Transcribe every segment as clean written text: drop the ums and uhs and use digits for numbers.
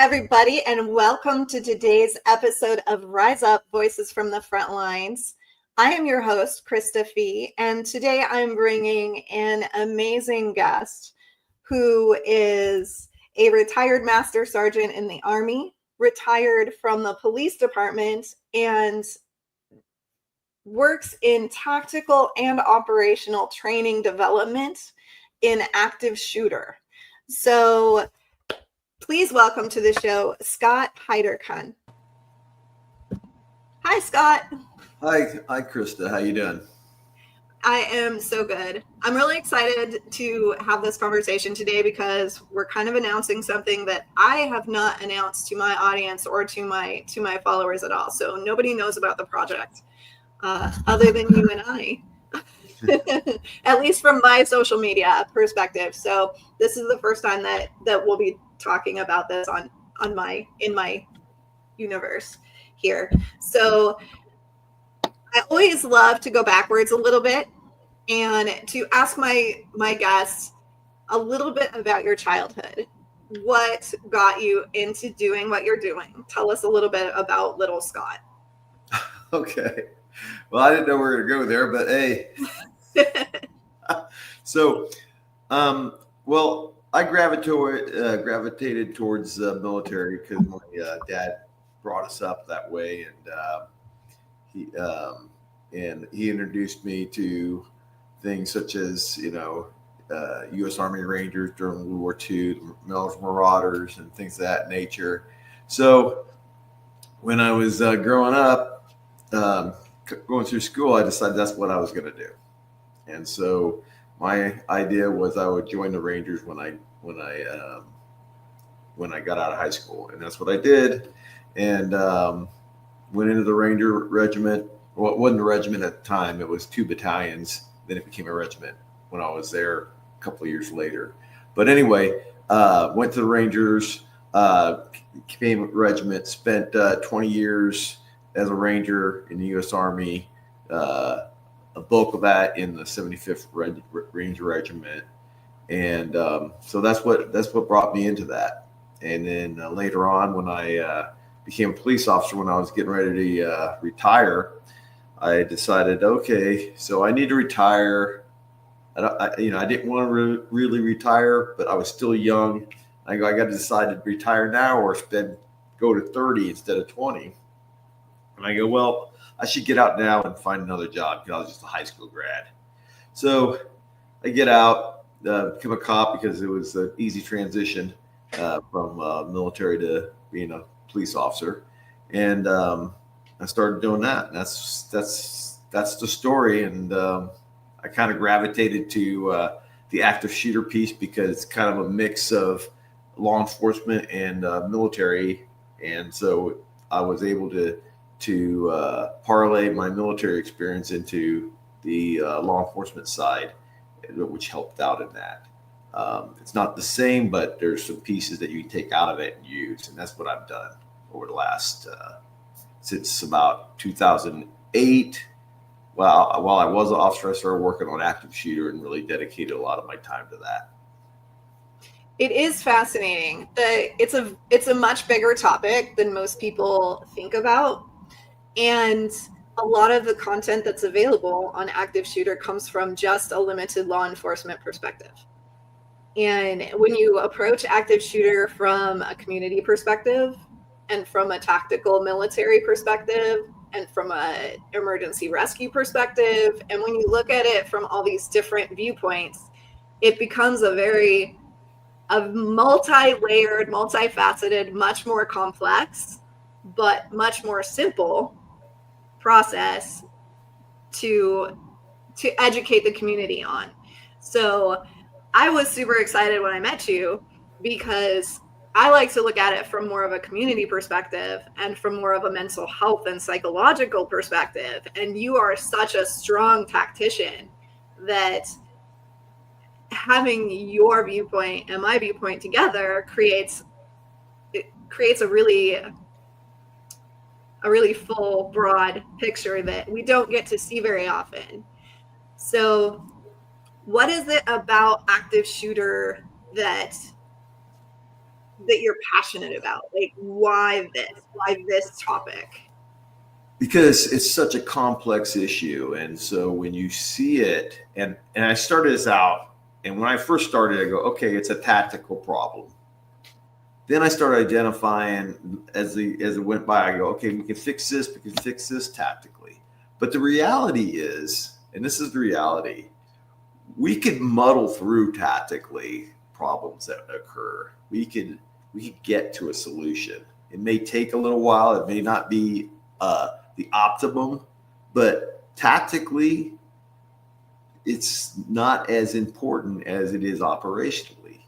everybody, and welcome to today's episode of Rise Up, Voices from the Frontlines. I am your host, Krista Fee, and today I'm bringing an amazing guest who is a retired master sergeant in the Army, retired from the police department, and works in tactical and operational training development in active shooter. So please welcome to the show, Scott Hyderkhan. Hi, Scott. Hi, Krista. How you doing? I am so good. I'm really excited to have this conversation today because we're kind of announcing something that I have not announced to my audience or to my followers at all. So nobody knows about the project other than you and I, at least from my social media perspective. So this is the first time that we'll be talking about this in my universe here. So I always love to go backwards a little bit and to ask my guests a little bit about your childhood. What got you into doing what you're doing? Tell us a little bit about little Scott. Okay. Well, I didn't know we were going to go there, but hey. So, well, I gravitated towards the military because my dad brought us up that way, and he introduced me to things such as U.S. Army Rangers during World War II, the Marauders, and things of that nature. So when I was growing up, going through school, I decided that's what I was going to do, and so my idea was I would join the Rangers when I got out of high school, and that's what I did, and went into the Ranger Regiment. Well, it wasn't a regiment at the time; it was 2 battalions. Then it became a regiment when I was there a couple of years later. But anyway, went to the Rangers, became a regiment, spent 20 years as a Ranger in the U.S. Army. A bulk of that in the 75th Ranger Regiment, and so that's what brought me into that. And then later on, when I became a police officer, when I was getting ready to retire, I decided, okay, so I need to retire. I didn't want to really retire, but I was still young. I got to decide to retire now or go to 30 instead of 20. And I go, well, I should get out now and find another job because I was just a high school grad. So I get out, become a cop because it was an easy transition from military to being a police officer. And I started doing that. And that's the story. And I kind of gravitated to the active shooter piece because it's kind of a mix of law enforcement and military. And so I was able to parlay my military experience into the law enforcement side, which helped out in that. It's not the same, but there's some pieces that you can take out of it and use, and that's what I've done over the last since about 2008. While I was an officer, I started working on active shooter and really dedicated a lot of my time to that. It is fascinating. It's a much bigger topic than most people think about. And a lot of the content that's available on active shooter comes from just a limited law enforcement perspective. And when you approach active shooter from a community perspective and from a tactical military perspective and from an emergency rescue perspective, and when you look at it from all these different viewpoints, it becomes a multi-layered, multifaceted, much more complex, but much more simple process to educate the community on. So I was super excited when I met you because I like to look at it from more of a community perspective and from more of a mental health and psychological perspective. And you are such a strong tactician that having your viewpoint and my viewpoint together creates a really full, broad picture that we don't get to see very often. So what is it about active shooter that that you're passionate about? Like, why this topic? Because it's such a complex issue. And so when you see it, and I started this out, and when I first started, I go, okay, it's a tactical problem. Then I started identifying as it went by, I go, okay, we can fix this tactically. But the reality is, and this is the reality, we could muddle through tactically problems that occur. We could get to a solution. It may take a little while. It may not be the optimum, but tactically, it's not as important as it is operationally.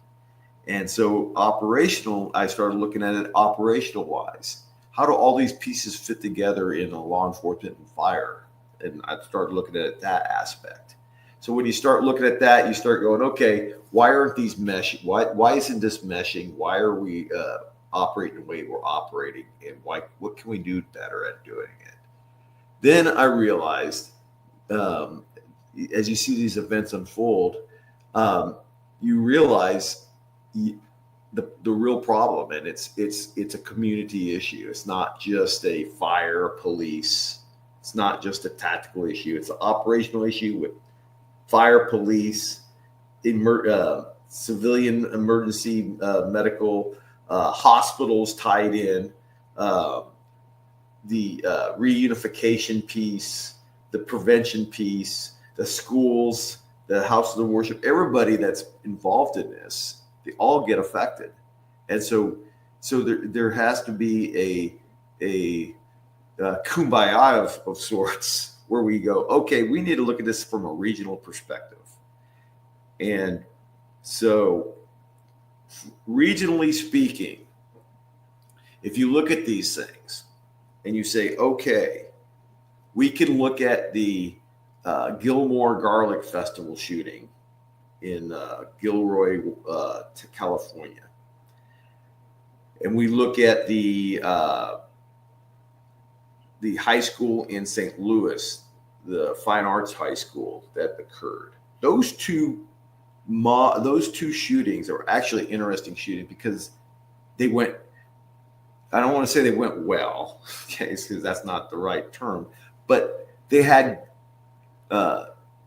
And so I started looking at it operational wise. How do all these pieces fit together in a law enforcement and fire? And I started looking at that aspect. So when you start looking at that, you start going, okay, why aren't these meshing? Why isn't this meshing? Why are we operating the way we're operating? And what can we do better at doing it? Then I realized, as you see these events unfold, you realize the real problem, and it's a community issue. It's not just a fire, police. It's not just a tactical issue. It's an operational issue with fire, police, civilian emergency medical, hospitals tied in, the reunification piece, the prevention piece, the schools, the houses of worship, everybody that's involved in this, they all get affected. And so there has to be a kumbaya of sorts where we go, okay, we need to look at this from a regional perspective. And so regionally speaking, if you look at these things and you say, okay, we can look at the Gilmore Garlic Festival shooting in Gilroy, California. And we look at the high school in St. Louis, the Fine Arts High School that occurred. Those two shootings are actually interesting shootings because they went, I don't want to say they went well, okay, because that's not the right term, but they had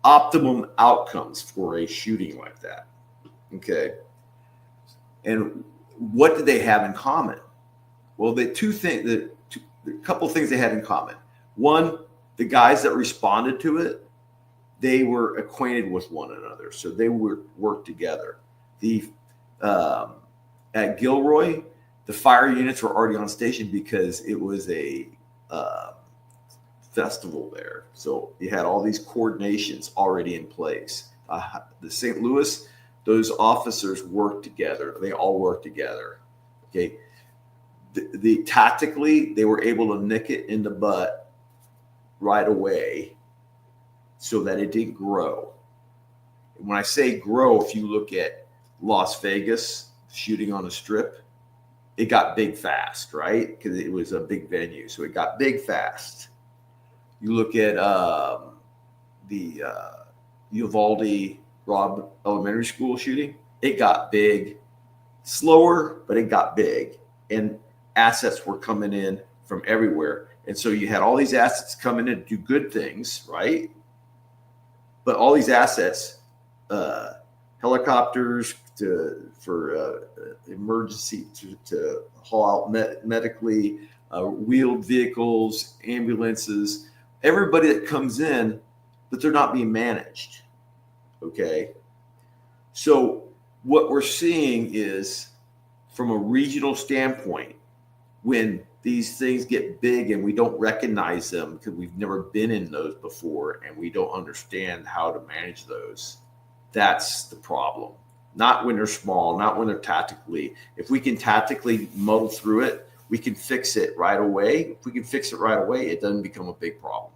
optimum outcomes for a shooting like that, okay? And what did they have in common? Well, a couple of things they had in common. One, the guys that responded to it, they were acquainted with one another, so they worked together. At Gilroy, the fire units were already on station because it was a festival there, so you had all these coordinations already in place. The St. Louis, those officers worked together. They all worked together. Okay. Tactically, they were able to nick it in the butt right away so that it didn't grow. And when I say grow, if you look at Las Vegas shooting on the Strip, it got big fast, right? Because it was a big venue. So it got big fast. You look at the Uvalde Robb Elementary School shooting, it got big, slower, but it got big. And assets were coming in from everywhere. And so you had all these assets coming in to do good things, right? But all these assets, helicopters for emergency to haul out medically, wheeled vehicles, ambulances, everybody that comes in, but they're not being managed. Okay. So what we're seeing is, from a regional standpoint, when these things get big and we don't recognize them because we've never been in those before and we don't understand how to manage those, that's the problem. Not when they're small, not when they're tactically. If we can tactically muddle through it, we can fix it right away. If we can fix it right away, it doesn't become a big problem.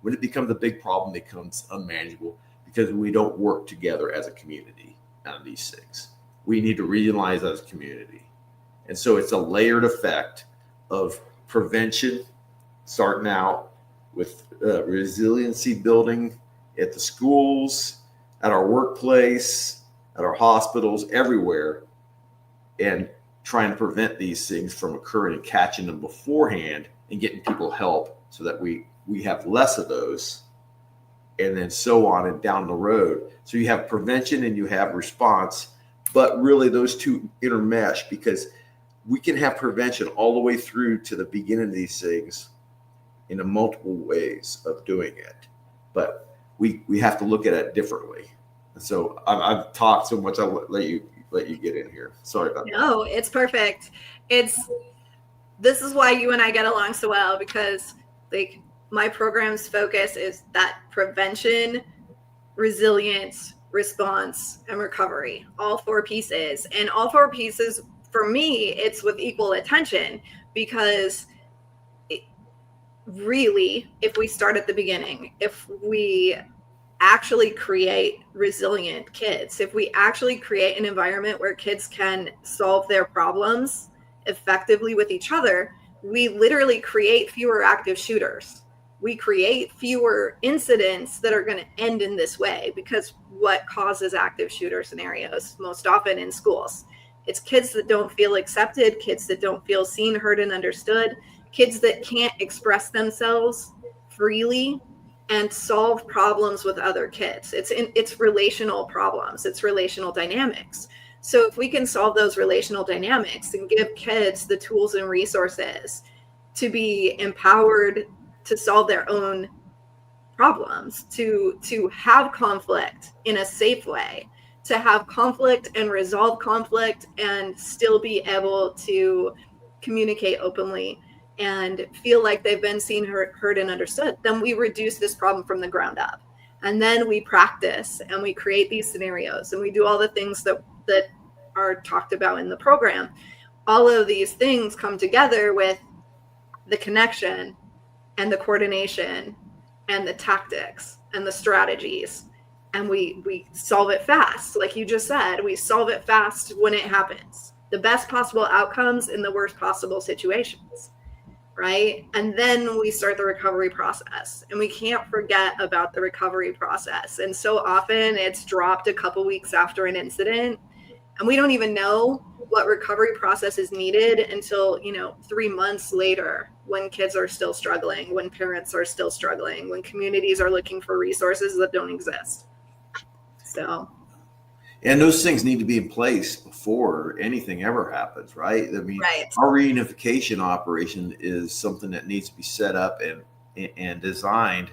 When it becomes a big problem, it becomes unmanageable because we don't work together as a community on these things. We need to regionalize as a community. And so it's a layered effect of prevention, starting out with resiliency building at the schools, at our workplace, at our hospitals, everywhere, and trying to prevent these things from occurring and catching them beforehand and getting people help so that we have less of those, and then so on and down the road. So you have prevention and you have response, but really those two intermesh, because we can have prevention all the way through to the beginning of these things in a multiple ways of doing it. But we have to look at it differently. So I've talked so much, I'll let you get in here. Sorry about that. No, it's perfect. This is why you and I get along so well, because like my program's focus is that prevention, resilience, response, and recovery, all 4 pieces. And all 4 pieces, for me, it's with equal attention, because really, if we start at the beginning, if we actually create resilient kids, if we actually create an environment where kids can solve their problems effectively with each other, we literally create fewer active shooters. We create fewer incidents that are going to end in this way, because what causes active shooter scenarios most often in schools? It's kids that don't feel accepted, kids that don't feel seen, heard, and understood, kids that can't express themselves freely and solve problems with other kids. It's relational problems, it's relational dynamics. So if we can solve those relational dynamics and give kids the tools and resources to be empowered to solve their own problems, to have conflict in a safe way, to have conflict and resolve conflict and still be able to communicate openly and feel like they've been seen, heard, and understood, then we reduce this problem from the ground up. And then we practice and we create these scenarios and we do all the things that are talked about in the program. All of these things come together with the connection and the coordination and the tactics and the strategies. And we solve it fast. Like you just said, we solve it fast when it happens. The best possible outcomes in the worst possible situations. Right? And then we start the recovery process, and we can't forget about the recovery process. And so often it's dropped a couple weeks after an incident, and we don't even know what recovery process is needed until, 3 months later, when kids are still struggling, when parents are still struggling, when communities are looking for resources that don't exist. So. And those things need to be in place before anything ever happens, right? I mean, right. Our reunification operation is something that needs to be set up and designed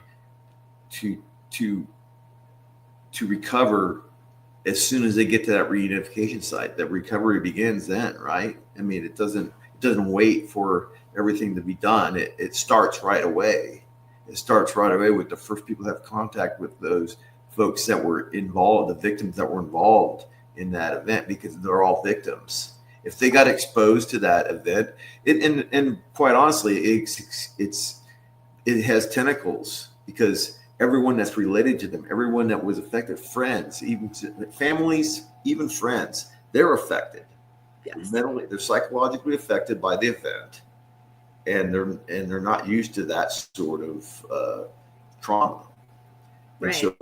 to recover as soon as they get to that reunification site. That recovery begins then, right? I mean, it doesn't wait for everything to be done. It starts right away. It starts right away with the first people to have contact with those folks that were involved, the victims that were involved in that event, because they're all victims. If they got exposed to that event, and quite honestly, it has tentacles, because everyone that's related to them, everyone that was affected, friends, even families, even friends, they're affected. Yes. They're psychologically affected by the event, and they're not used to that sort of trauma. And right. So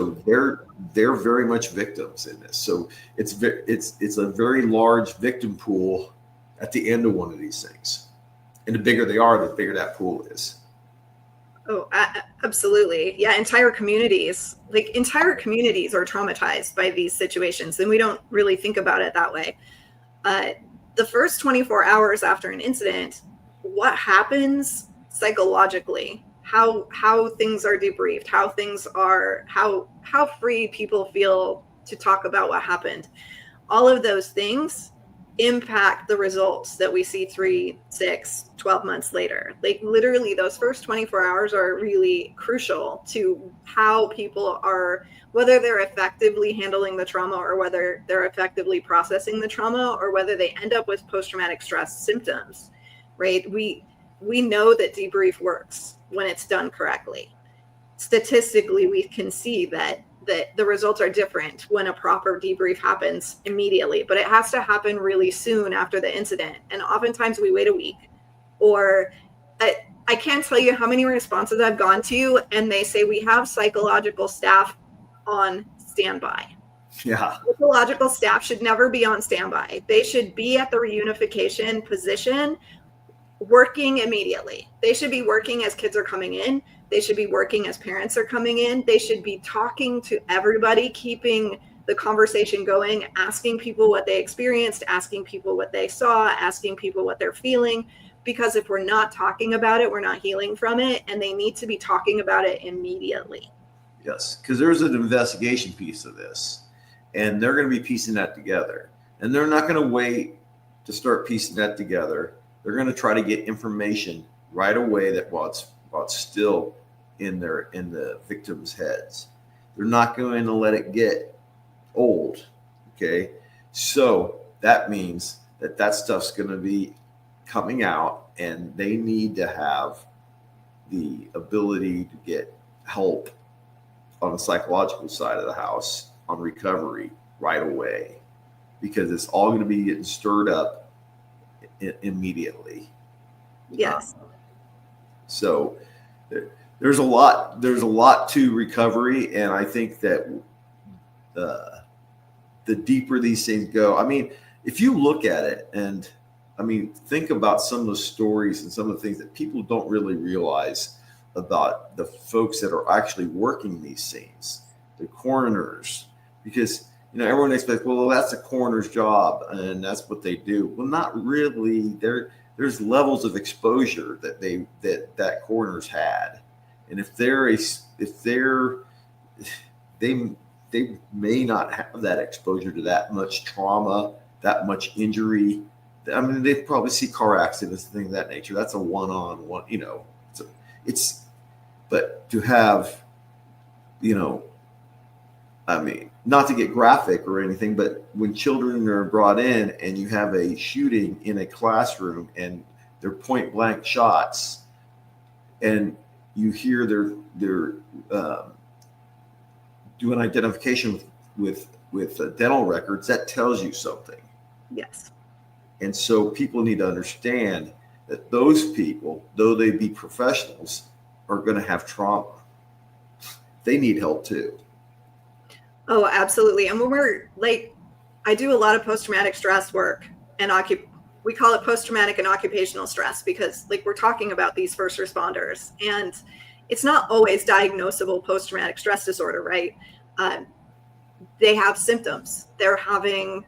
they're very much victims in this. So it's a very large victim pool at the end of one of these things, and the bigger they are, the bigger that pool is. Oh, absolutely. Yeah. Entire communities are traumatized by these situations, and we don't really think about it that way. The first 24 hours after an incident, what happens psychologically, how things are debriefed, how free people feel to talk about what happened. All of those things impact the results that we see 3, 6, 12 months later. Like literally those first 24 hours are really crucial to how people are, whether they're effectively handling the trauma or whether they're effectively processing the trauma or whether they end up with post-traumatic stress symptoms, right? We know that debrief works when it's done correctly. Statistically, we can see that the results are different when a proper debrief happens immediately, but it has to happen really soon after the incident. And oftentimes we wait a week, or I can't tell you how many responses I've gone to, and they say we have psychological staff on standby. Yeah. Psychological staff should never be on standby. They should be at the reunification position working immediately. They should be working as kids are coming in. They should be working as parents are coming in. They should be talking to everybody, keeping the conversation going, asking people what they experienced, asking people what they saw, asking people what they're feeling. Because if we're not talking about it, we're not healing from it, and they need to be talking about it immediately. Yes, because there's an investigation piece of this, and they're going to be piecing that together. And they're not going to wait to start piecing that together. They're going to try to get information right away that while it's still in the victims' heads. They're not going to let it get old. Okay, so that means that stuff's going to be coming out, and they need to have the ability to get help on the psychological side of the house on recovery right away, because it's all going to be getting stirred up immediately. Yes. So there's a lot to recovery, and I think that the deeper these things go, I mean, if you look at it, and I mean, think about some of the stories and some of the things that people don't really realize about the folks that are actually working these scenes, the coroners, because everyone expects, well, that's a coroner's job and that's what they do. Well, not really. There's levels of exposure that coroners had, and if they may not have that exposure to that much trauma, that much injury. I mean, they probably see car accidents and things of that nature. That's a one-on-one, but to have, I mean, not to get graphic or anything, but when children are brought in and you have a shooting in a classroom and they're point blank shots, and you hear they're doing identification with dental records, that tells you something. Yes. And so people need to understand that those people, though they be professionals, are going to have trauma. They need help too. Oh, absolutely. And when we're I do a lot of post-traumatic stress work, and we call it post-traumatic and occupational stress, because we're talking about these first responders, and it's not always diagnosable post-traumatic stress disorder, right? They have symptoms. They're having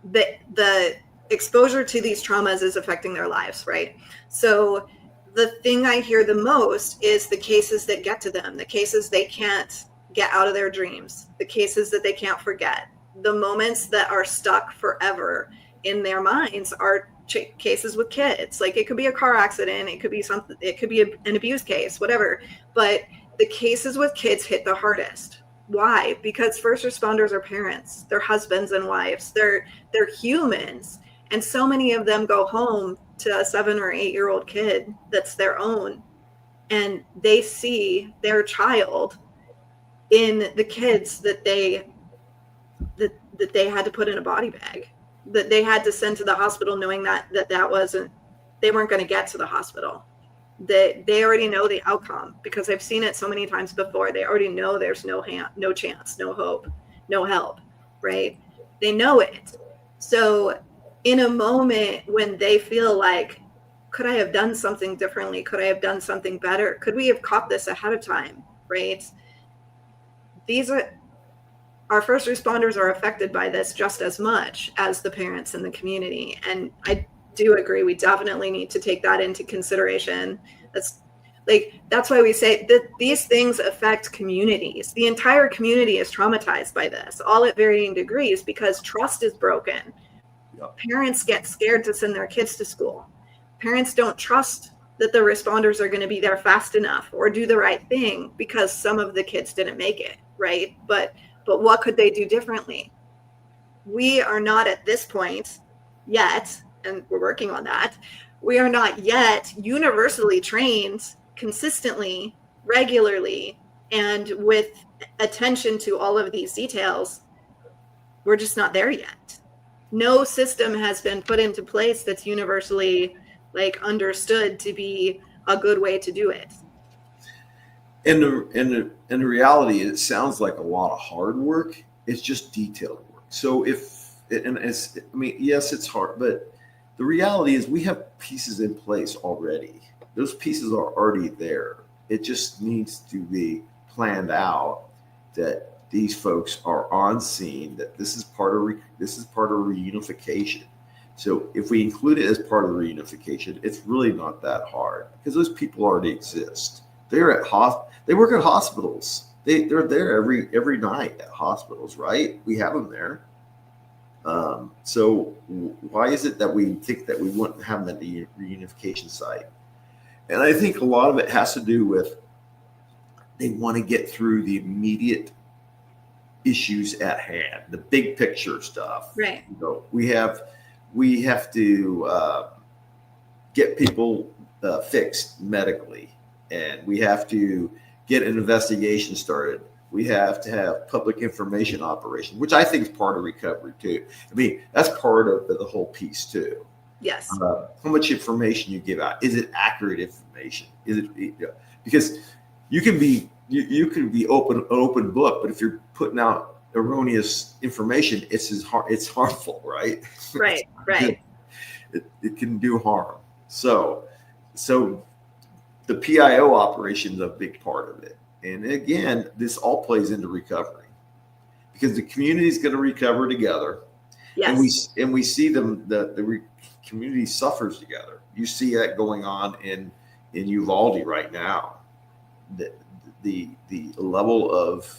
the exposure to these traumas is affecting their lives, right? So the thing I hear the most is the cases that get to them, the cases they can't get out of their dreams, the cases that they can't forget, the moments that are stuck forever in their minds are cases with kids. It could be a car accident, it could be something, it could be an abuse case, whatever. But the cases with kids hit the hardest. Why? Because first responders are parents, they're husbands and wives, they're humans. And so many of them go home to a 7 or 8 year old kid that's their own, and they see their child in the kids that they had to put in a body bag, that they had to send to the hospital, knowing that they weren't going to get to the hospital. They already know the outcome, because I've seen it so many times before. They already know there's no chance, no hope, no help, right? They know it. So in a moment when they feel like, could I have done something differently? Could I have done something better? Could we have caught this ahead of time, right? Our first responders are affected by this just as much as the parents in the community. And I do agree, we definitely need to take that into consideration. That's why we say that these things affect communities. The entire community is traumatized by this, all at varying degrees, because trust is broken. Yep. Parents get scared to send their kids to school. Parents don't trust that the responders are going to be there fast enough or do the right thing, because some of the kids didn't make it, right? But what could they do differently? We are not at this point yet, and we're working on that. We are not yet universally trained consistently, regularly, and with attention to all of these details. We're just not there yet. No system has been put into place that's universally understood to be a good way to do it. In the reality, it sounds like a lot of hard work, It's just detailed work. So yes, it's hard, but the reality is we have pieces in place already. Those pieces are already there. It just needs to be planned out that these folks are on scene, that this is part of reunification. So if we include it as part of the reunification, it's really not that hard because those people already exist. They work at hospitals. They're there every night at hospitals, right? We have them there. So why is it that we think that we wouldn't have them at the reunification site? And I think a lot of it has to do with they want to get through the immediate issues at hand, the big picture stuff. Right. So we have to get people fixed medically, and we have to get an investigation started. We have to have public information operation, which I think is part of recovery too. I mean, that's part of the whole piece too. Yes. How much information you give out? Is it accurate information? Is it, because you can be an open book, but if you're putting out erroneous information, it's harmful, right? Right. It can do harm. So the PIO operation is a big part of it. And again, this all plays into recovery because the community is going to recover together. Yes. And we see the community suffers together. You see that going on in Uvalde right now. The level of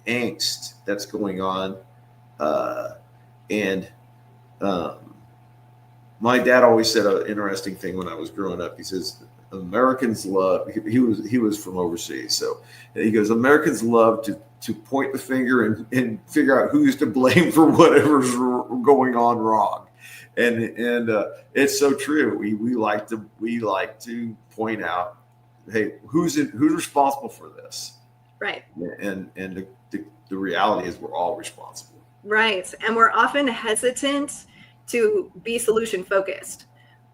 angst that's going on, and my dad always said an interesting thing when I was growing up. He says Americans love. He was from overseas, so he goes, Americans love to point the finger and figure out who's to blame for whatever's going on wrong, and it's so true. We like to point out, hey, who's responsible for this, right? And the reality is we're all responsible, right? And we're often hesitant to be solution focused,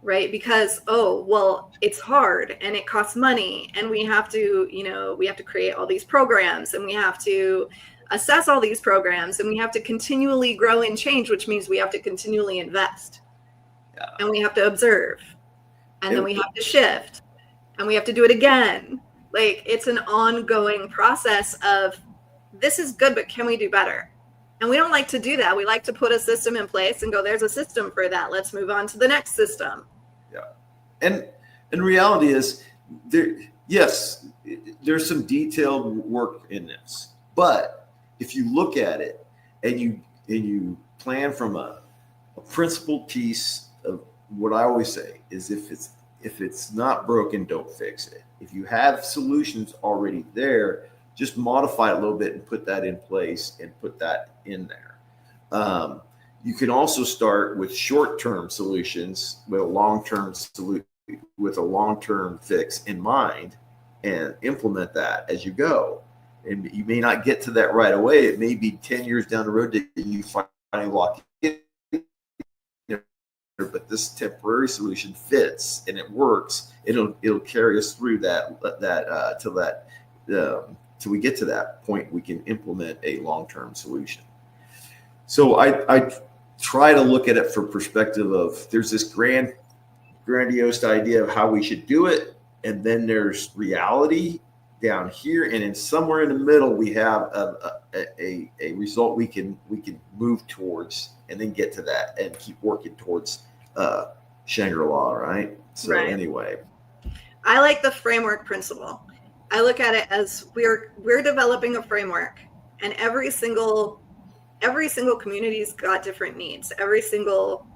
right? Because, oh, well, it's hard and it costs money and we have to create all these programs and we have to assess all these programs and we have to continually grow and change, which means we have to continually invest. Yeah. And we have to observe and then we have to shift and we have to do it again. Like, it's an ongoing process of this is good, but can we do better? And we don't like to do that. We like to put a system in place and go, there's a system for that. Let's move on to the next system. Yeah. And reality is there's some detailed work in this. But if you look at it and you plan from a principled piece of what I always say is if it's not broken, don't fix it. If you have solutions already there, just modify it a little bit and put that in place and put that in there. You can also start with short-term solutions with a long-term fix in mind and implement that as you go. And you may not get to that right away. It may be 10 years down the road that you finally lock in. But this temporary solution fits and it works. It'll carry us through till we get to that point, we can implement a long-term solution. So I try to look at it from perspective of there's this grandiose idea of how we should do it, and then there's reality down here, and then somewhere in the middle we have a result we can move towards, and then get to that and keep working towards Shangri-La, right? So right. Anyway, I like the framework principle. I look at it as we're developing a framework, and every single community's got different needs. Every single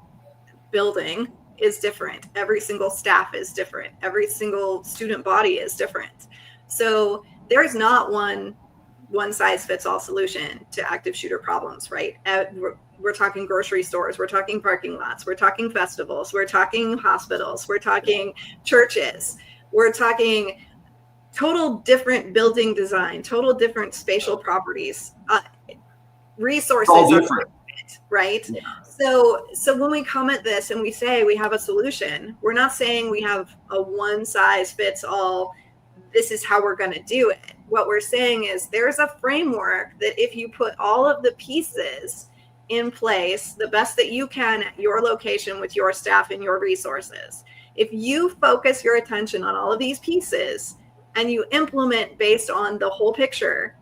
building is different. Every single staff is different. Every single student body is different. So there's not one size fits all solution to active shooter problems, right? We're talking grocery stores, we're talking parking lots, we're talking festivals, we're talking hospitals, we're talking churches, we're talking total different building design, total different spatial properties, resources are different, right? Yeah. So when we come at this and we say we have a solution, we're not saying we have a one size fits all, this is how we're going to do it. what we're saying is there's a framework that if you put all of the pieces in place the best that you can at your location with your staff and your resources, if you focus your attention on all of these pieces and you implement based on the whole picture,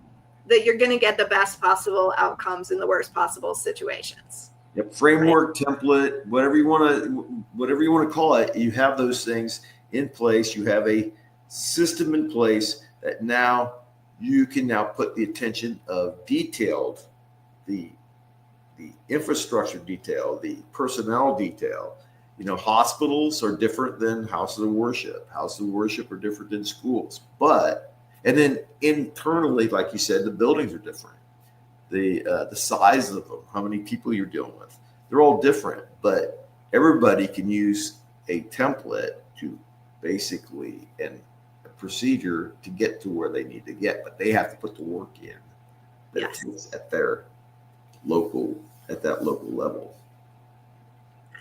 that you're going to get the best possible outcomes in the worst possible situations. Yep. Framework, template, whatever you want to call it, you have those things in place. You have a system in place that now you can now put the attention of detailed, the infrastructure detail, the personnel detail. You know, hospitals are different than houses of worship. Houses of worship are different than schools. And then internally, like you said, the buildings are different. The size of them, how many people you're dealing with, they're all different. But everybody can use a template to basically and a procedure to get to where they need to get. But they have to put the work in at their local level.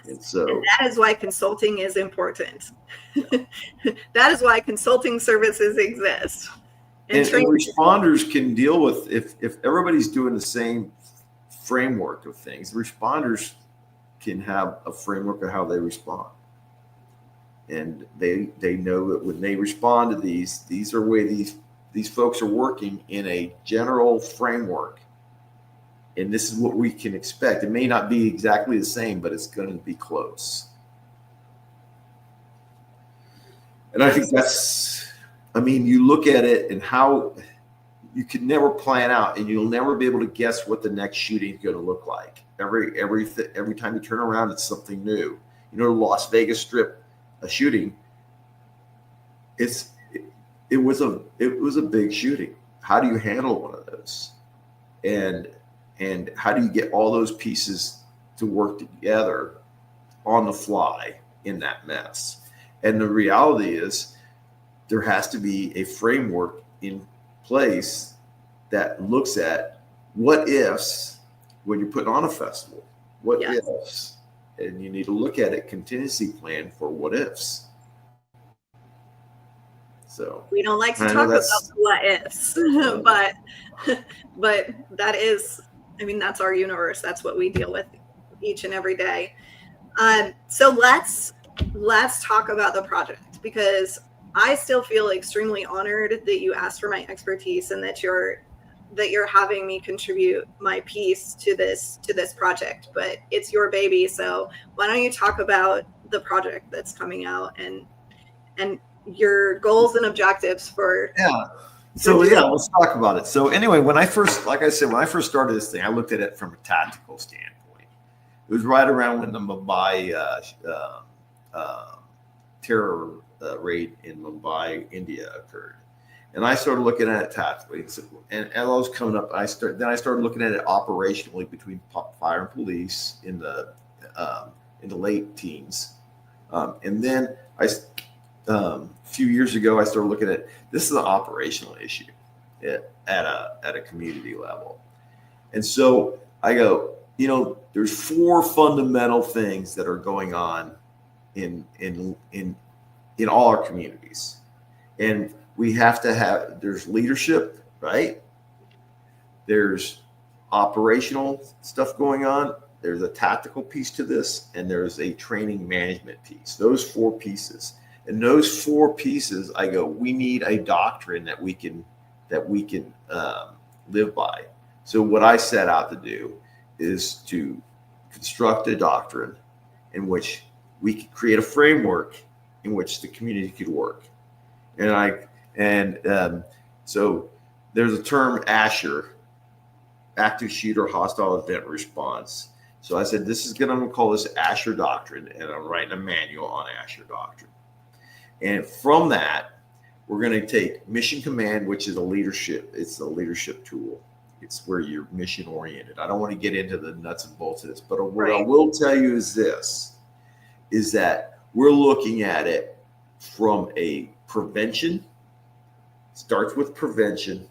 And that is why consulting is important. That is why consulting services exist. And responders can deal with, if everybody's doing the same framework of things, responders can have a framework of how they respond. And they know that when they respond to these are where these folks are working in a general framework. And this is what we can expect. It may not be exactly the same, but it's going to be close. And I think you look at it and how you can never plan out, and you'll never be able to guess what the next shooting is going to look like. Every time you turn around, it's something new. You know, the Las Vegas Strip, a shooting. It was a big shooting. How do you handle one of those? And how do you get all those pieces to work together on the fly in that mess? And the reality is there has to be a framework in place that looks at what ifs when you're putting on a festival. What ifs? And you need to look at it, contingency plan for what ifs. So we don't like to talk about what ifs, but that is, that's our universe. That's what we deal with each and every day. So let's talk about the project, because I still feel extremely honored that you asked for my expertise and that you're having me contribute my piece to this project. But it's your baby, so why don't you talk about the project that's coming out and your goals and objectives for let's talk about it. So anyway, when I first started this thing, I looked at it from a tactical standpoint. It was right around when the Mumbai terror raid in Mumbai, India occurred. And I started looking at it tactically. And as I was coming up, I started looking at it operationally between fire and police in the late teens. And then a few years ago, I started looking at this is an operational issue at a community level. And so I go, there's 4 fundamental things that are going on in all our communities. And we have to there's leadership, right? There's operational stuff going on. There's a tactical piece to this, and there's a training management piece. Those 4 pieces. And those 4 pieces, I go, we need a doctrine that we can live by. So what I set out to do is to construct a doctrine in which we could create a framework in which the community could work. So there's a term ASHER, active shooter hostile event response. So I said, I'm going to call this ASHER doctrine, and I'm writing a manual on ASHER doctrine. And from that, we're going to take mission command, which is it's a leadership tool. It's where you're mission oriented. I don't want to get into the nuts and bolts of this, but what I will tell you is that we're looking at it from a prevention. It starts with prevention,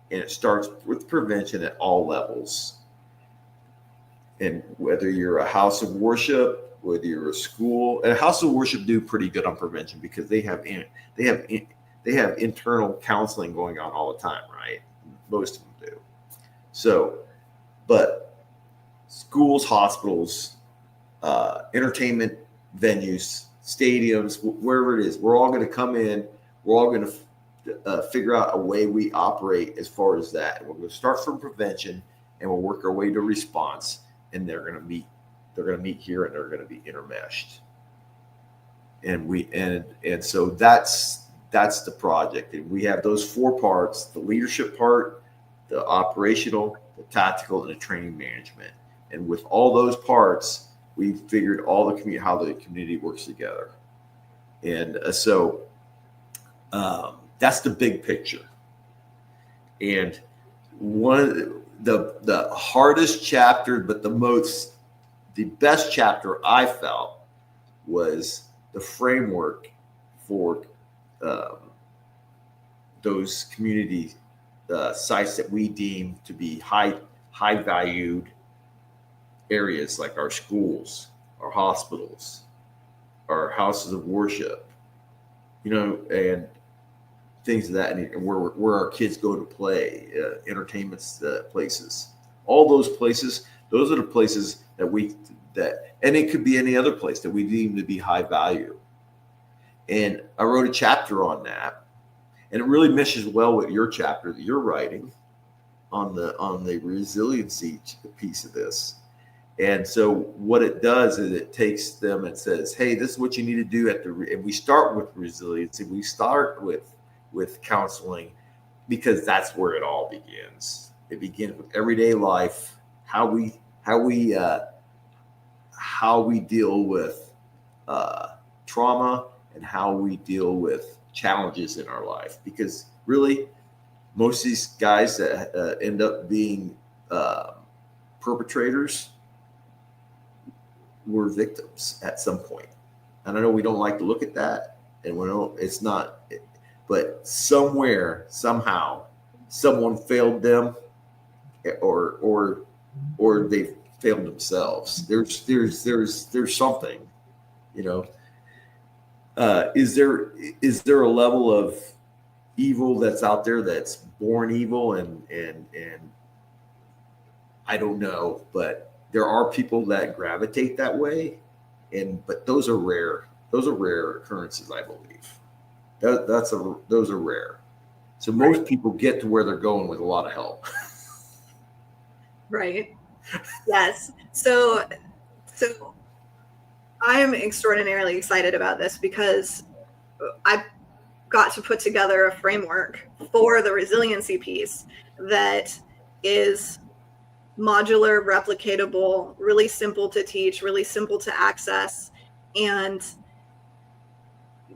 and it starts with prevention at all levels. And whether you're a house of worship, whether you're a school, and a house of worship do pretty good on prevention because they have they have internal counseling going on all the time, right? Most of them do. So, but schools, hospitals, entertainment venues, stadiums, wherever it is, we're all going to come in. We're all going to figure out a way we operate as far as that. And we're going to start from prevention, and we'll work our way to response. And they're going to meet. They're going to meet here, and they're going to be intermeshed. And so that's the project. And we have those 4 parts: the leadership part, the operational, the tactical, and the training management. And with all those parts, we figured how the community works together. And so that's the big picture. And one of the hardest chapter, but the best chapter I felt was the framework for those community sites that we deem to be high valued areas, like our schools, our hospitals, our houses of worship, and things of that, and where our kids go to play, entertainment places. All those places, those are the places and it could be any other place that we deem to be high value. And I wrote a chapter on that, and it really meshes well with your chapter that you're writing on the resiliency piece of this. And so what it does is it takes them and says, hey, this is what you need to do and we start with resiliency. We start with counseling, because that's where it all begins. It begins with everyday life, how we deal with trauma, and how we deal with challenges in our life. Because really, most of these guys that end up being perpetrators were victims at some point. And I know we don't like to look at that, and it's not, but somewhere, somehow, someone failed them, or they failed themselves. There's something, Is there a level of evil that's out there that's born evil, and I don't know, but there are people that gravitate that way, but those are rare. Those are rare occurrences, I believe. Those are rare. So most people get to where they're going with a lot of help. Right. Yes. So I am extraordinarily excited about this, because I got to put together a framework for the resiliency piece that is modular, replicatable, really simple to teach, really simple to access, and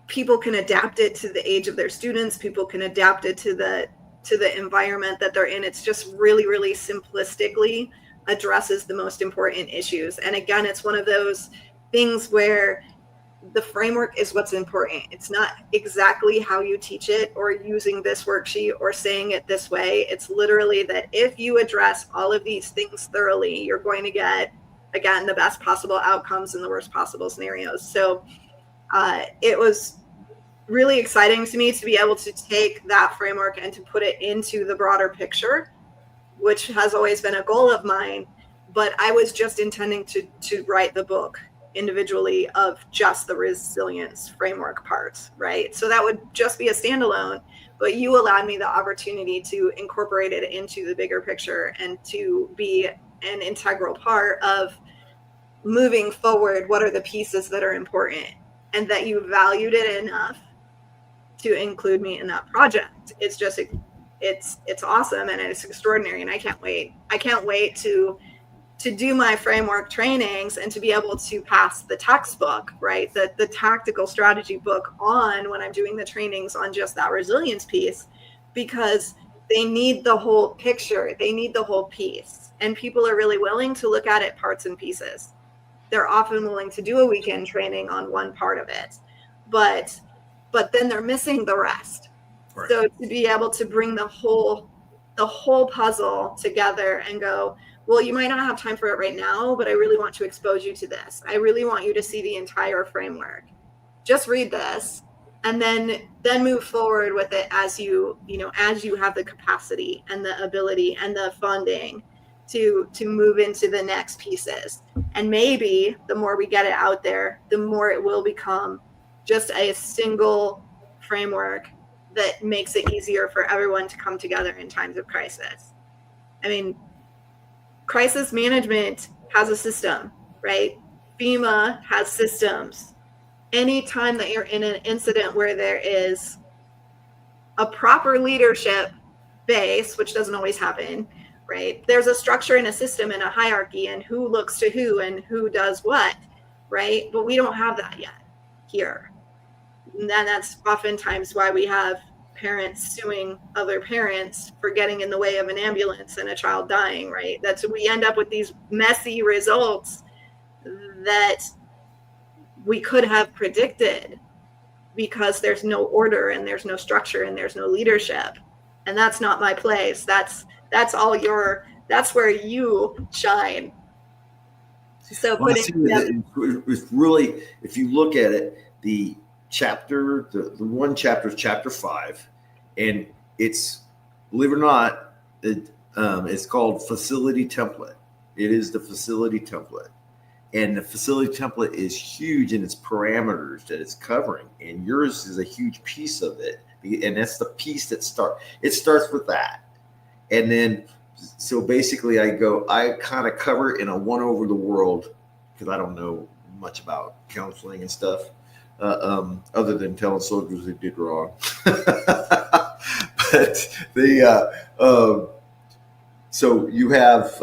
people can adapt it to the age of their students. People can adapt it to the environment that they're in. It's just really, really simplistically addresses the most important issues. And again, it's one of those things where the framework is what's important. It's not exactly how you teach it, or using this worksheet, or saying it this way. It's literally that if you address all of these things thoroughly, you're going to get, again, the best possible outcomes in the worst possible scenarios. So it was really exciting to me to be able to take that framework and to put it into the broader picture, which has always been a goal of mine. But I was just intending to write the book individually of just the resilience framework parts, right? So that would just be a standalone, but you allowed me the opportunity to incorporate it into the bigger picture and to be an integral part of moving forward. What are the pieces that are important, and that you valued it enough to include me in that project. It's just, it's awesome, and it's extraordinary, and I can't wait to do my framework trainings and to be able to pass the textbook, right? The tactical strategy book on when I'm doing the trainings on just that resilience piece, because they need the whole picture. They need the whole piece. And people are really willing to look at it parts and pieces. They're often willing to do a weekend training on one part of it, but then they're missing the rest. Right. So to be able to bring the whole puzzle together and go, well, you might not have time for it right now, but I really want to expose you to this. I really want you to see the entire framework. Just read this and then move forward with it as you have the capacity and the ability and the funding to move into the next pieces. And maybe the more we get it out there, the more it will become just a single framework that makes it easier for everyone to come together in times of crisis. I mean, crisis management has a system, right? FEMA has systems. Anytime that you're in an incident where there is a proper leadership base, which doesn't always happen, right? There's a structure and a system and a hierarchy and who looks to who and who does what, right? But we don't have that yet here. And that's oftentimes why we have parents suing other parents for getting in the way of an ambulance and a child dying, right? That's, we end up with these messy results that we could have predicted because there's no order and there's no structure and there's no leadership. And that's not my place. That's all your, that's where you shine. So well, it's really, if you look at it, the chapter, the one chapter is chapter 5, and it's, believe it or not, it's called facility template. It is the facility template. And the facility template is huge in its parameters that it's covering. And yours is a huge piece of it. And that's the piece that starts with that. And then, so basically I kind of cover in a one over the world, because I don't know much about counseling and stuff, other than telling soldiers they did wrong. But so you have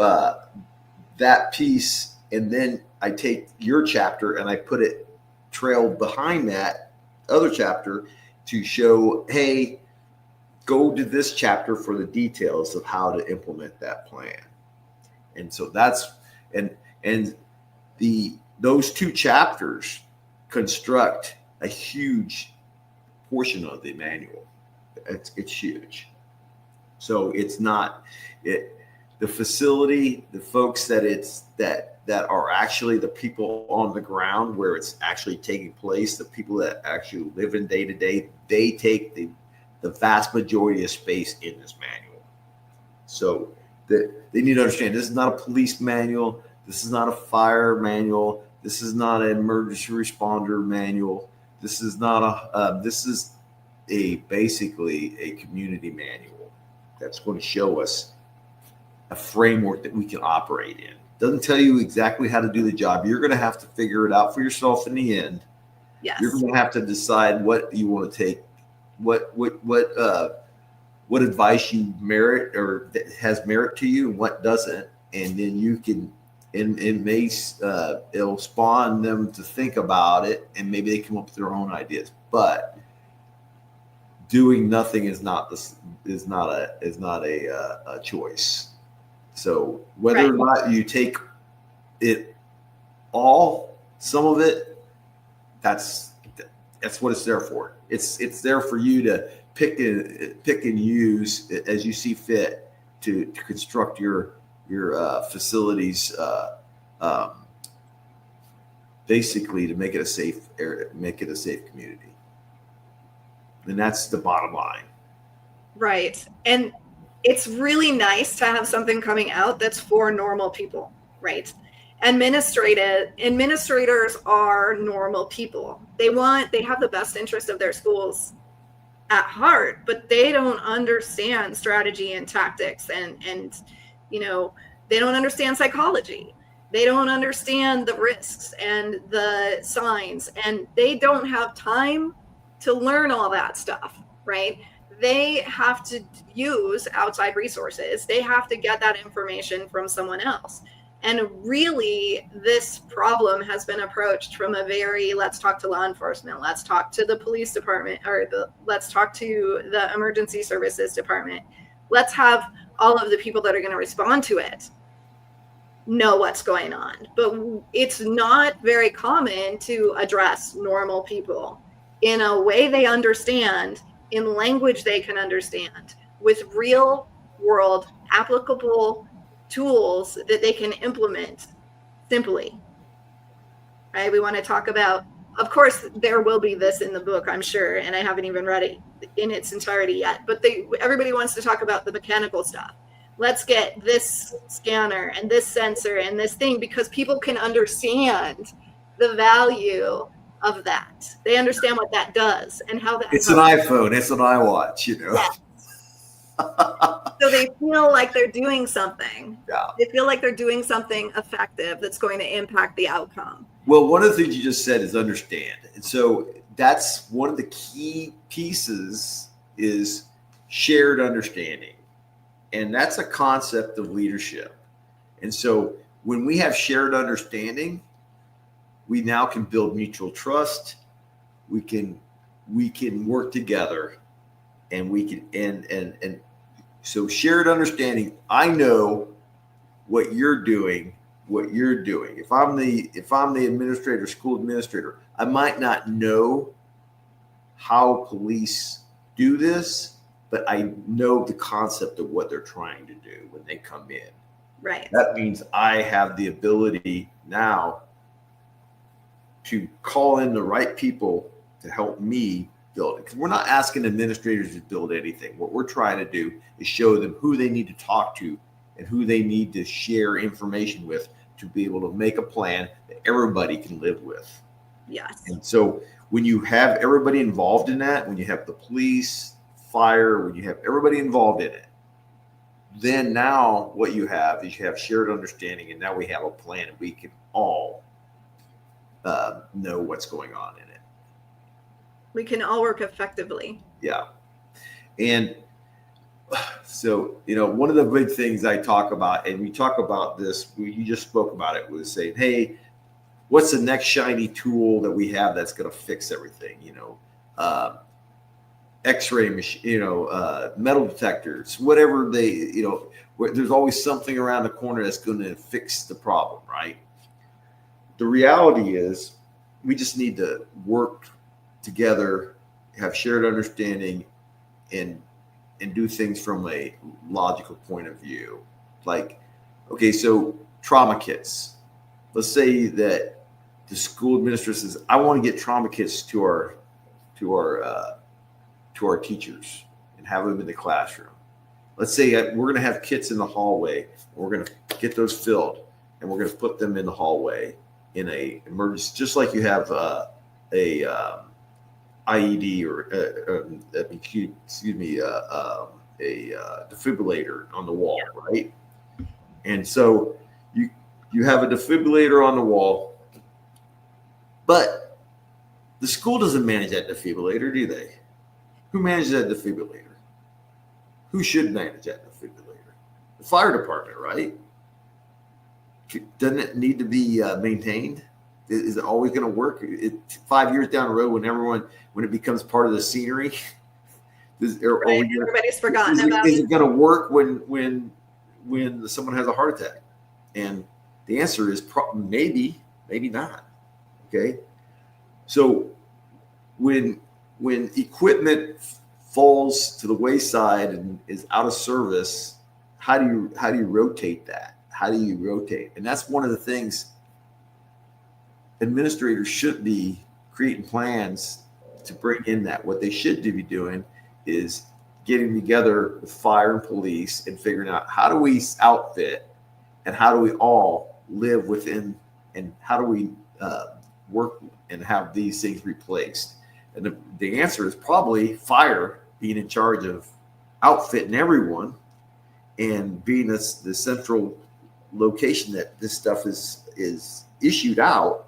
that piece, and then I take your chapter and I put it trailed behind that other chapter to show, hey, go to this chapter for the details of how to implement that plan. And so that's, and those two chapters construct a huge portion of the manual. It's huge. So it's not the facility, the folks that are actually the people on the ground where it's actually taking place, the people that actually live in day to day, they take the vast majority of space in this manual. So they need to understand this is not a police manual. This is not a fire manual. This is not an emergency responder manual. This is not this is basically a community manual that's going to show us a framework that we can operate in. Doesn't tell you exactly how to do the job. You're going to have to figure it out for yourself in the end. Yes. You're going to have to decide what you want to take, what advice you merit or that has merit to you and what doesn't. And then you can, it'll spawn them to think about it, and maybe they come up with their own ideas. But doing nothing is not a choice. So whether or not you take it all, some of it, that's what it's there for. It's there for you to pick and use as you see fit to construct your facilities, basically to make it a safe area, make it a safe community. And that's the bottom line. Right. And it's really nice to have something coming out that's for normal people, right? Administrators are normal people. They have the best interest of their schools at heart, but they don't understand strategy and tactics and they don't understand psychology. They don't understand the risks and the signs, and they don't have time to learn all that stuff, right? They have to use outside resources. They have to get that information from someone else. And really, this problem has been approached from a very, let's talk to law enforcement, let's talk to the police department, or let's talk to the emergency services department. Let's have all of the people that are going to respond to it know what's going on. But it's not very common to address normal people in a way they understand, in language they can understand, with real world applicable tools that they can implement simply. Right? We want to talk about of course, there will be this in the book, I'm sure, and I haven't even read it in its entirety yet. But everybody wants to talk about the mechanical stuff. Let's get this scanner and this sensor and this thing, because people can understand the value of that. They understand what that does and how that. It's an iPhone. It's an iWatch. Yes. So they feel like they're doing something. Yeah. They feel like they're doing something effective that's going to impact the outcome. Well, one of the things you just said is understand. And so that's one of the key pieces is shared understanding. And that's a concept of leadership. And so when we have shared understanding, we now can build mutual trust. We can work together, and we can and so shared understanding. I know what you're doing. If I'm the administrator, school administrator, I might not know how police do this, but I know the concept of what they're trying to do when they come in. Right. That means I have the ability now to call in the right people to help me build it. Because we're not asking administrators to build anything. What we're trying to do is show them who they need to talk to and who they need to share information with to be able to make a plan that everybody can live with. Yes. And so when you have everybody involved in that, when you have the police, fire, when you have everybody involved in it, then now what you have is you have shared understanding, and now we have a plan, and we can all know what's going on in it. We can all work effectively. Yeah. And so, one of the big things I talk about, and we talk about this, you just spoke about it, was saying, hey, what's the next shiny tool that we have that's going to fix everything? X-ray machine, metal detectors, whatever there's always something around the corner that's going to fix the problem, right? The reality is we just need to work together, have shared understanding, and do things from a logical point of view. Like, okay, so trauma kits. Let's say that the school administrator says, I want to get trauma kits to our teachers and have them in the classroom. Let's say we're going to have kits in the hallway. We're going to get those filled, and we're going to put them in the hallway in a emergency, just like you have a IED or a defibrillator on the wall, right? And so you have a defibrillator on the wall, but the school doesn't manage that defibrillator, do they? Who manages that defibrillator? Who should manage that defibrillator? The fire department, right? Doesn't it need to be maintained? Is it always going to work? 5 years down the road, when it becomes part of the scenery, everybody's forgotten about it. Is it going to work when someone has a heart attack? And the answer is maybe not. Okay, so when equipment falls to the wayside and is out of service, how do you rotate that? How do you rotate? And that's one of the things administrators should be creating plans to bring in. That what they should be doing is getting together with fire and police and figuring out how do we outfit and how do we all live within, and how do we work and have these things replaced. And the answer is probably fire being in charge of outfitting everyone and being the central location that this stuff is issued out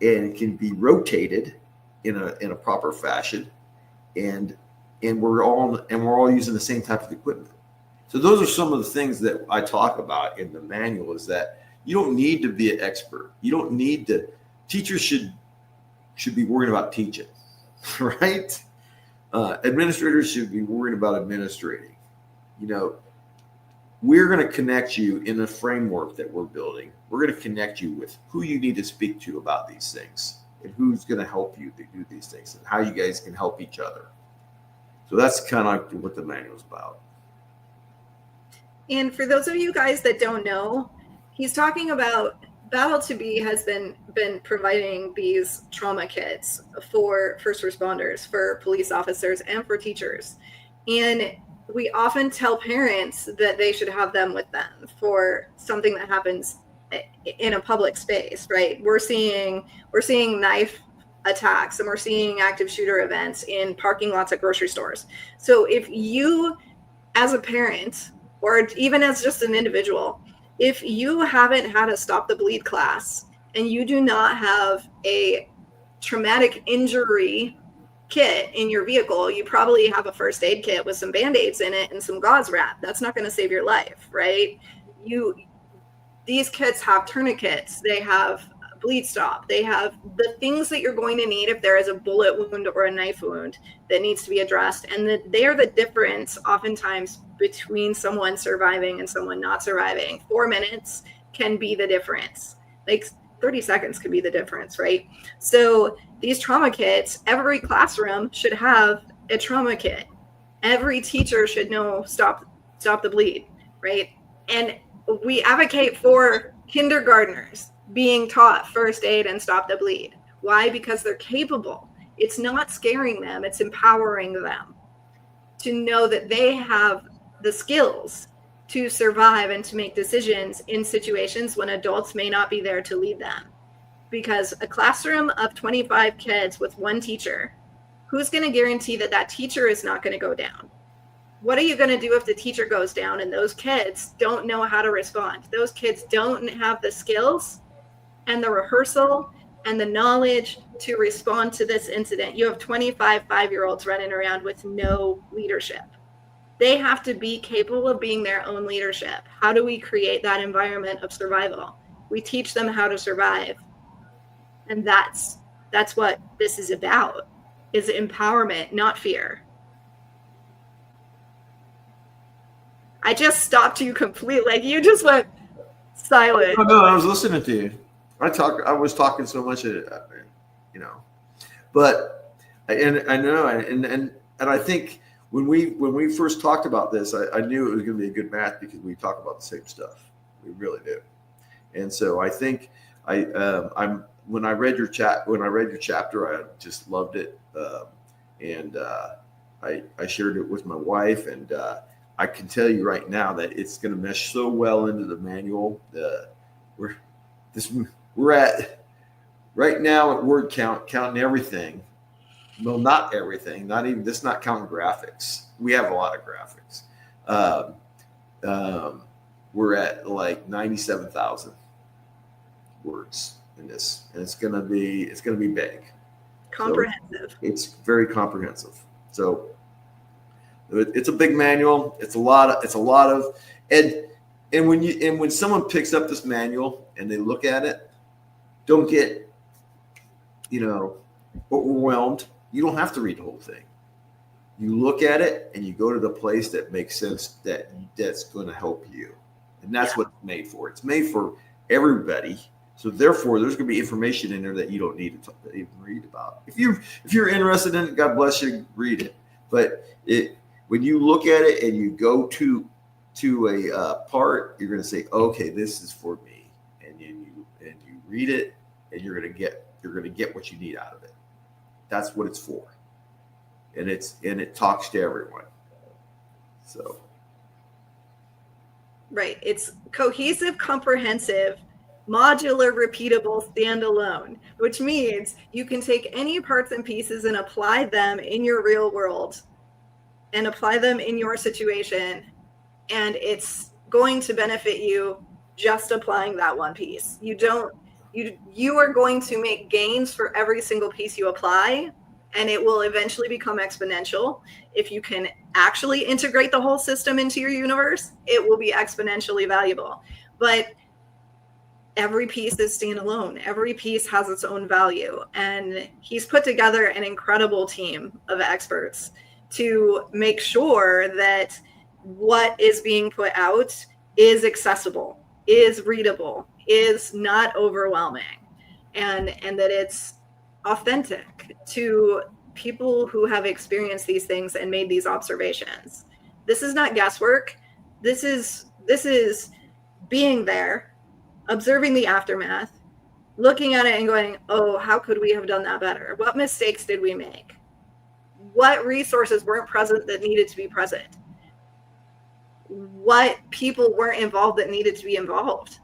and can be rotated in a proper fashion, and we're all using the same type of equipment. So those are some of the things that I talk about in the manual, is that you don't need to be an expert. You don't need to. Teachers should be worried about teaching, right? Administrators should be worried about administrating. We're going to connect you in the framework that we're building. We're going to connect you with who you need to speak to about these things and who's going to help you to do these things and how you guys can help each other. So that's kind of what the manual is about. And for those of you guys that don't know, he's talking about Battle to Be has been providing these trauma kits for first responders, for police officers, and for teachers. And we often tell parents that they should have them with them for something that happens in a public space, right? We're seeing knife attacks, and we're seeing active shooter events in parking lots at grocery stores. So if you, as a parent, or even as just an individual, if you haven't had a Stop the Bleed class and you do not have a traumatic injury kit in your vehicle, you probably have a first aid kit with some Band-Aids in it and some gauze wrap. That's not going to save your life, right? These kits have tourniquets, they have bleed stop, they have the things that you're going to need if there is a bullet wound or a knife wound that needs to be addressed. And they are the difference oftentimes between someone surviving and someone not surviving. 4 minutes can be the difference. Like 30 seconds could be the difference, right? So these trauma kits, every classroom should have a trauma kit. Every teacher should know stop the bleed, right? And we advocate for kindergartners being taught first aid and stop the bleed. Why? Because they're capable. It's not scaring them, it's empowering them to know that they have the skills to survive and to make decisions in situations when adults may not be there to lead them. Because a classroom of 25 kids with one teacher, who's going to guarantee that that teacher is not going to go down? What are you going to do if the teacher goes down and those kids don't know how to respond? Those kids don't have the skills and the rehearsal and the knowledge to respond to this incident. You have 25 5-year-olds running around with no leadership. They have to be capable of being their own leadership. How do we create that environment of survival? We teach them how to survive. And that's what this is about, is empowerment, not fear. I just stopped you completely. Like you just went silent. Oh, no, I was listening to you. I was talking so much, but I know, and I think when we first talked about this, I knew it was going to be a good match because we talk about the same stuff. We really do. And so I think when I read your chapter, I just loved it. And I shared it with my wife, and I can tell you right now that it's going to mesh so well into the manual. We're at right now at word count, counting everything. Well, not everything, not even this, not counting graphics. We have a lot of graphics. We're at like 97,000 words in this, and it's gonna be big, comprehensive. So it's very comprehensive. So it's a big manual. It's a lot of and when someone picks up this manual and they look at it, don't get overwhelmed. You don't have to read the whole thing. You look at it and you go to the place that makes sense, that's going to help you. And that's what it's made for. It's made for everybody. So therefore, there's going to be information in there that you don't need to even read about. If you're interested in it, God bless you, read it. But when you look at it and you go to a part, you're going to say, okay, this is for me. And you read it, and you're going to get what you need out of it. That's what it's for. And it talks to everyone. So. Right. It's cohesive, comprehensive, modular, repeatable, standalone, which means you can take any parts and pieces and apply them in your real world and apply them in your situation. And it's going to benefit you just applying that one piece. You are going to make gains for every single piece you apply, and it will eventually become exponential. If you can actually integrate the whole system into your universe, it will be exponentially valuable. But every piece is standalone. Every piece has its own value. And he's put together an incredible team of experts to make sure that what is being put out is accessible, is readable, is not overwhelming, and that it's authentic to people who have experienced these things and made these observations. This is not guesswork. This is being there, observing the aftermath, looking at it and going, oh, how could we have done that better? What mistakes did we make? What resources weren't present that needed to be present? What people weren't involved that needed to be involved?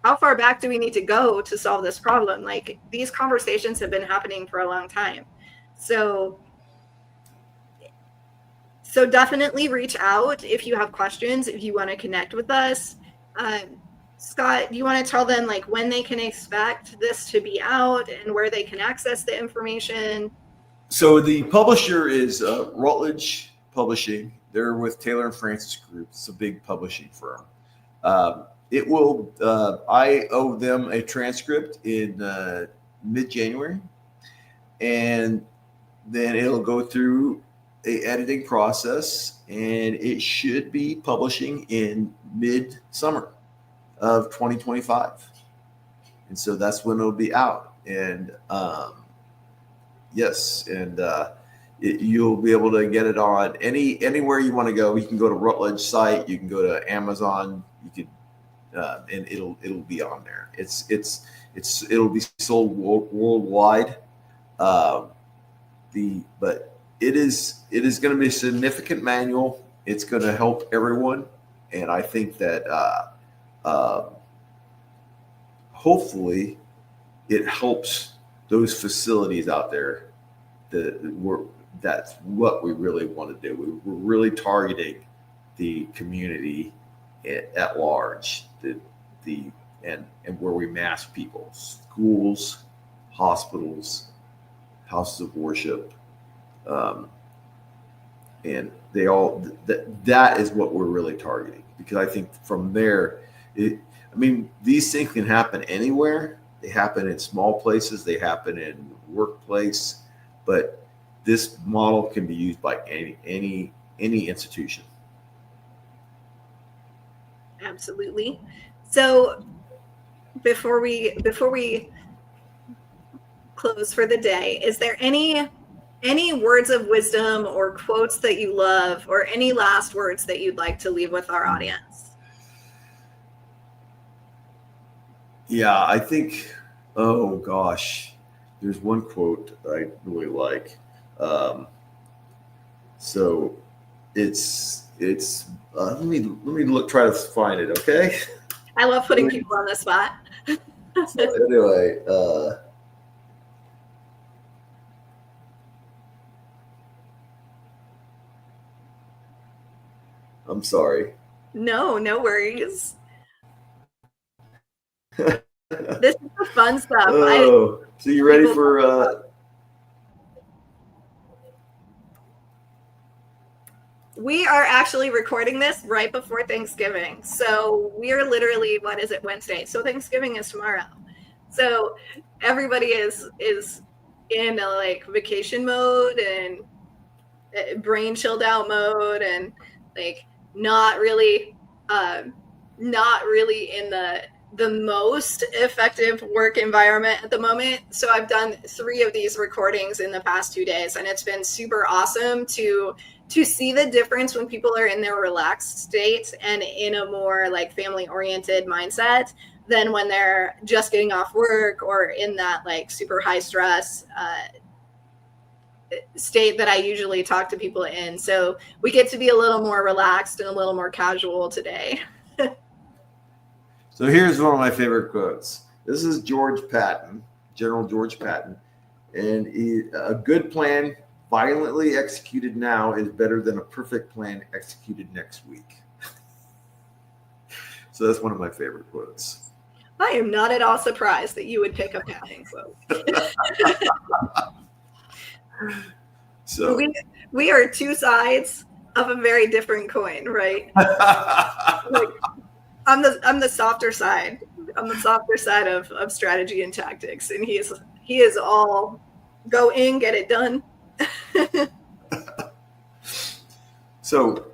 How far back do we need to go to solve this problem? Like, these conversations have been happening for a long time. So definitely reach out if you have questions, if you want to connect with us. Scott, do you want to tell them like when they can expect this to be out and where they can access the information? So the publisher is Routledge Publishing. They're with Taylor and Francis Group. It's a big publishing firm. It will. I owe them a transcript in mid-January, and then it'll go through a editing process, and it should be publishing in mid-summer of 2025. And so that's when it'll be out. And yes, and you'll be able to get it on anywhere you want to go. You can go to Routledge site. You can go to Amazon. You can. And it'll be on there. It'll be sold worldwide. But it is going to be a significant manual. It's going to help everyone, and I think that hopefully it helps those facilities out there. That's what we really want to do. We're really targeting the community at large, and where we mass people, schools, hospitals, houses of worship, and they all that is what we're really targeting, because I think from there, these things can happen anywhere. They happen in small places, they happen in workplace, but this model can be used by any institution. Absolutely. So before we close for the day, is there any words of wisdom or quotes that you love, or any last words that you'd like to leave with our audience? Yeah, I think, oh gosh, there's one quote I really like. So it's let me try to find it. Okay. I love putting people on the spot. So anyway, I'm sorry. No worries. This is the fun stuff. Oh, so you ready for? We are actually recording this right before Thanksgiving. So we are literally, what is it, Wednesday? So Thanksgiving is tomorrow. So everybody is in a like vacation mode and brain chilled out mode, and like not really in the most effective work environment at the moment. So I've done 3 of these recordings in the past 2 days, and it's been super awesome to see the difference when people are in their relaxed state and in a more like family oriented mindset than when they're just getting off work or in that like super high stress state that I usually talk to people in. So we get to be a little more relaxed and a little more casual today. So here's one of my favorite quotes. This is George Patton, General George Patton, and a good plan violently executed now is better than a perfect plan executed next week. So that's one of my favorite quotes. I am not at all surprised that you would pick up Patton quote. So we are 2 sides of a very different coin, right? Like, I'm the softer side. I'm the softer side of strategy and tactics, and he is all go in, get it done. So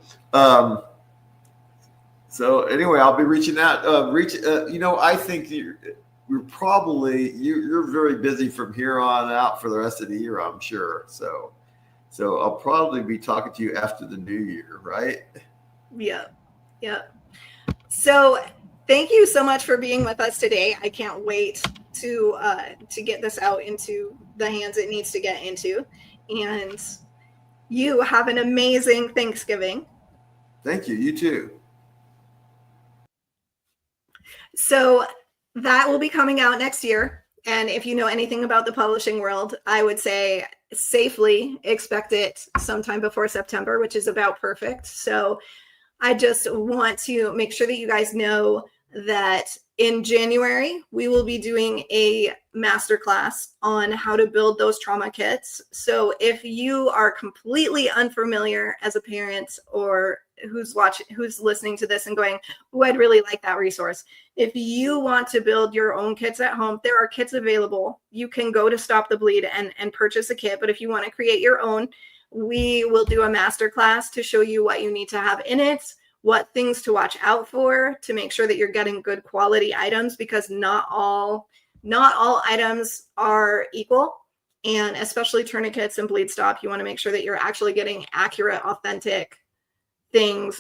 anyway, I'll be reaching out. I think you're very busy from here on out for the rest of the year, I'm sure. So I'll probably be talking to you after the new year, right? Yeah. So Thank you so much for being with us today. I can't wait to get this out into the hands it needs to get into. And you have an amazing Thanksgiving. Thank you. You too. So that will be coming out next year. And if you know anything about the publishing world, I would say safely expect it sometime before September, which is about perfect. So I just want to make sure that you guys know that in January, we will be doing a masterclass on how to build those trauma kits. So if you are completely unfamiliar as a parent, or who's listening to this and going, oh, I'd really like that resource. If you want to build your own kits at home, there are kits available. You can go to Stop the Bleed and purchase a kit. But if you want to create your own, we will do a masterclass to show you what you need to have in it, what things to watch out for to make sure that you're getting good quality items, because not all items are equal. And especially tourniquets and bleed stop, you want to make sure that you're actually getting accurate, authentic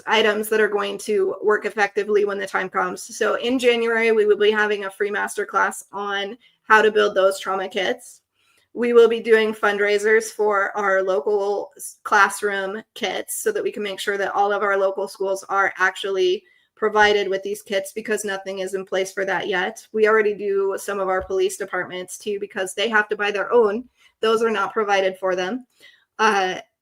items that are going to work effectively when the time comes. So in January, we will be having a free masterclass on how to build those trauma kits. We will be doing fundraisers for our local classroom kits so that we can make sure that all of our local schools are actually provided with these kits, because nothing is in place for that yet. We already do some of our police departments too, because they have to buy their own. Those are not provided for them.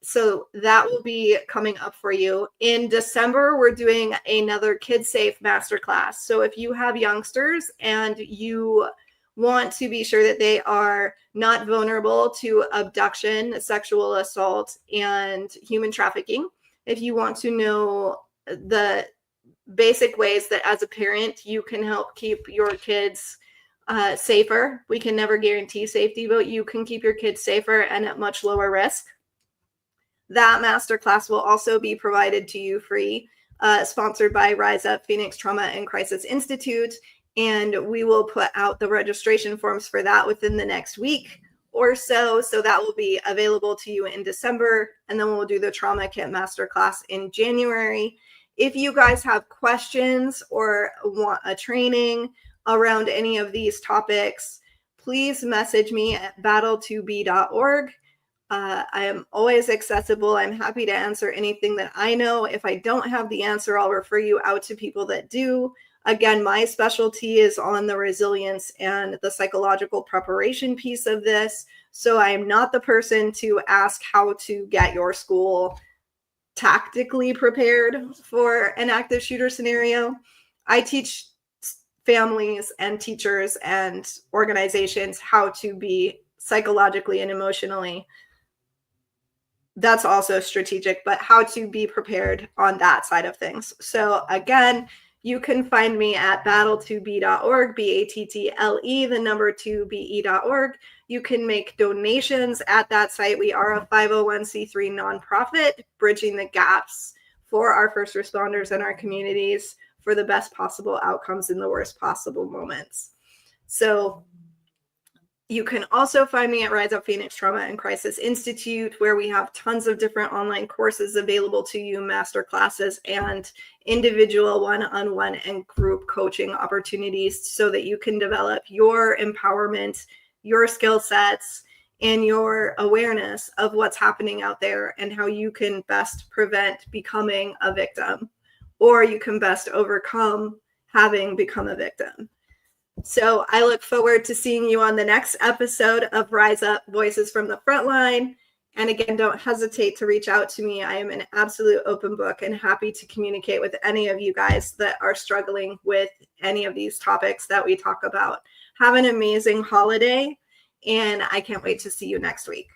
So that will be coming up for you. In December, we're doing another Kid Safe Masterclass. So if you have youngsters and you want to be sure that they are not vulnerable to abduction, sexual assault, and human trafficking, if you want to know the basic ways that as a parent you can help keep your kids safer. We can never guarantee safety, but you can keep your kids safer and at much lower risk. That masterclass will also be provided to you free, sponsored by RISEUP, Phoenix Trauma and Crisis Institute. And we will put out the registration forms for that within the next week or so. So that will be available to you in December. And then we'll do the Trauma Kit Masterclass in January. If you guys have questions or want a training around any of these topics, please message me at battle2b.org. I am always accessible. I'm happy to answer anything that I know. If I don't have the answer, I'll refer you out to people that do. Again, my specialty is on the resilience and the psychological preparation piece of this. So I am not the person to ask how to get your school tactically prepared for an active shooter scenario. I teach families and teachers and organizations how to be psychologically and emotionally, that's also strategic, but how to be prepared on that side of things. So again, you can find me at battle2b.org, BATTLE, the number 2BE.org. You can make donations at that site. We are a 501c3 nonprofit, bridging the gaps for our first responders and our communities for the best possible outcomes in the worst possible moments. So you can also find me at Rise Up Phoenix Trauma and Crisis Institute, where we have tons of different online courses available to you, master classes, and individual one-on-one and group coaching opportunities so that you can develop your empowerment, your skill sets, and your awareness of what's happening out there and how you can best prevent becoming a victim, or you can best overcome having become a victim. So I look forward to seeing you on the next episode of Rise Up Voices from the Frontline. And again, don't hesitate to reach out to me. I am an absolute open book and happy to communicate with any of you guys that are struggling with any of these topics that we talk about. Have an amazing holiday, and I can't wait to see you next week.